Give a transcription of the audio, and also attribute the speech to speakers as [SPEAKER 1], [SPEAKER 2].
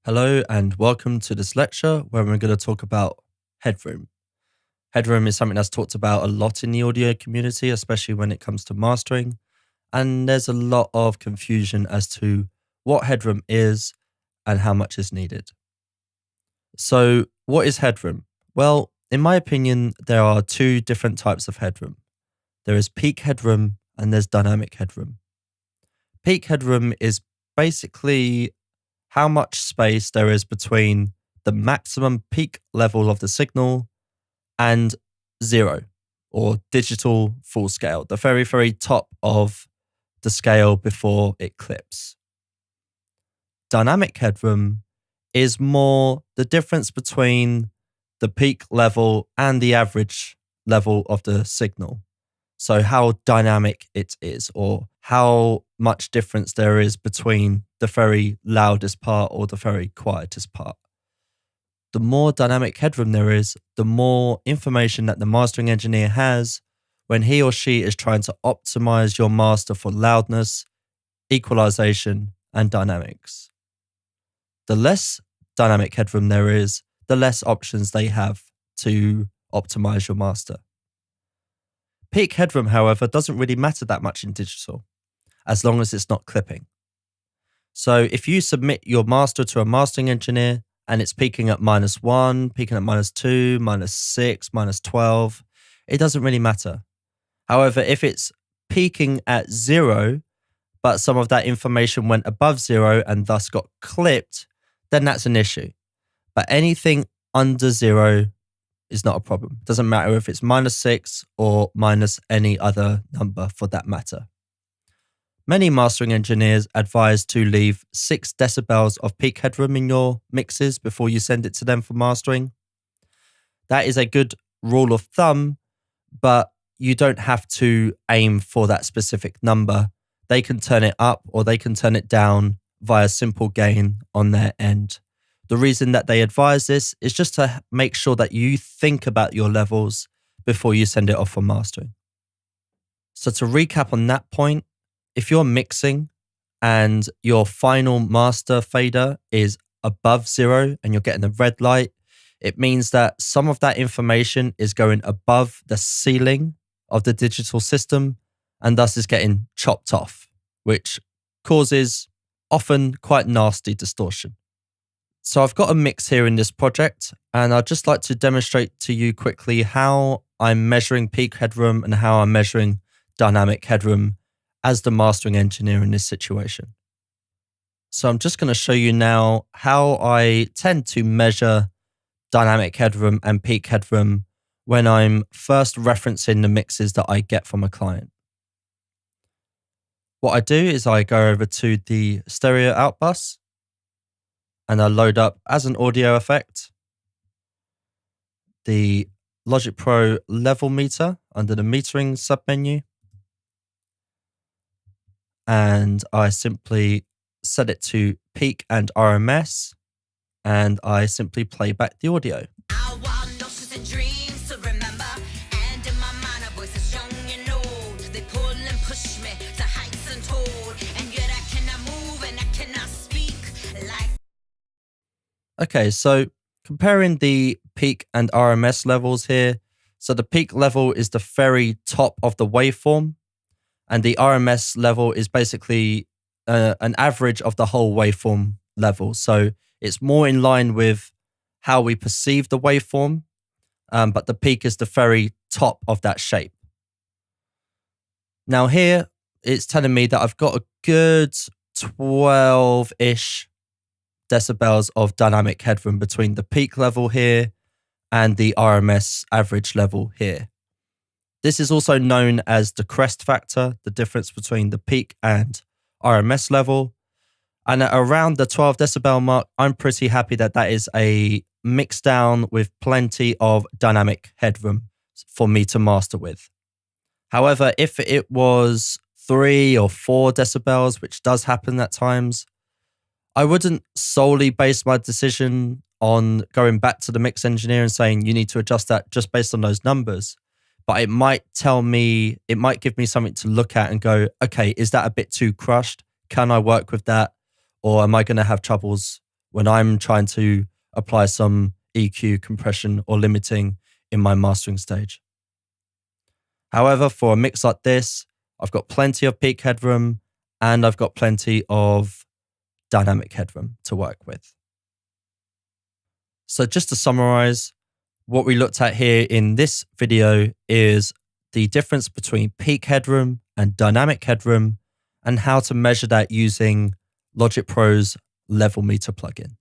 [SPEAKER 1] Hello and welcome to this lecture where we're going to talk about Headroom. Headroom is something that's talked about a lot in the audio community, especially when it comes to mastering. And there's a lot of confusion as to what Headroom is and how much is needed. So what is Headroom? Well, in my opinion, there are two different types of Headroom. There is peak Headroom and there's dynamic Headroom. Peak Headroom is basically how much space there is between the maximum peak level of the signal and zero, or digital full scale, the very, very top of the scale before it clips. Dynamic headroom is more the difference between the peak level and the average level of the signal. So how dynamic it is, or how much difference there is between the very loudest part or the very quietest part. The more dynamic headroom there is, the more information that the mastering engineer has when he or she is trying to optimize your master for loudness, equalization, and dynamics. The less dynamic headroom there is, the less options they have to optimize your master. Peak headroom, however, doesn't really matter that much in digital, as long as it's not clipping. So if you submit your master to a mastering engineer and it's peaking at -1, peaking at -2, -6, -12, it doesn't really matter. However, if it's peaking at 0, but some of that information went above 0 and thus got clipped, then that's an issue. But anything under 0 is not a problem. Doesn't matter if it's -6 or minus any other number for that matter. Many mastering engineers advise to leave 6 decibels of peak headroom in your mixes before you send it to them for mastering. That is a good rule of thumb, but you don't have to aim for that specific number. They can turn it up or they can turn it down via simple gain on their end. The reason that they advise this is just to make sure that you think about your levels before you send it off for mastering. So to recap on that point, if you're mixing and your final master fader is above 0 and you're getting the red light, it means that some of that information is going above the ceiling of the digital system and thus is getting chopped off, which causes often quite nasty distortion. So I've got a mix here in this project, and I'd just like to demonstrate to you quickly how I'm measuring peak headroom and how I'm measuring dynamic headroom as the mastering engineer in this situation. So I'm just going to show you now how I tend to measure dynamic headroom and peak headroom when I'm first referencing the mixes that I get from a client. What I do is I go over to the stereo out bus and I load up as an audio effect the Logic Pro level meter under the metering submenu. And I simply set it to peak and RMS, and I simply play back the audio. Okay, so comparing the peak and RMS levels here. So the peak level is the very top of the waveform, and the RMS level is basically an average of the whole waveform level. So it's more in line with how we perceive the waveform, but the peak is the very top of that shape. Now here, it's telling me that I've got a good 12-ish decibels of dynamic headroom between the peak level here and the RMS average level here. This is also known as the crest factor, the difference between the peak and RMS level. And at around the 12 decibel mark, I'm pretty happy that that is a mix down with plenty of dynamic headroom for me to master with. However, if it was 3 or 4 decibels, which does happen at times, I wouldn't solely base my decision on going back to the mix engineer and saying you need to adjust that just based on those numbers. But it might tell me, it might give me something to look at and go, okay, is that a bit too crushed? Can I work with that? Or am I going to have troubles when I'm trying to apply some EQ, compression, or limiting in my mastering stage. However, for a mix like this, I've got plenty of peak headroom and I've got plenty of dynamic headroom to work with. So just to summarize, what we looked at here in this video is the difference between peak headroom and dynamic headroom and how to measure that using Logic Pro's level meter plugin.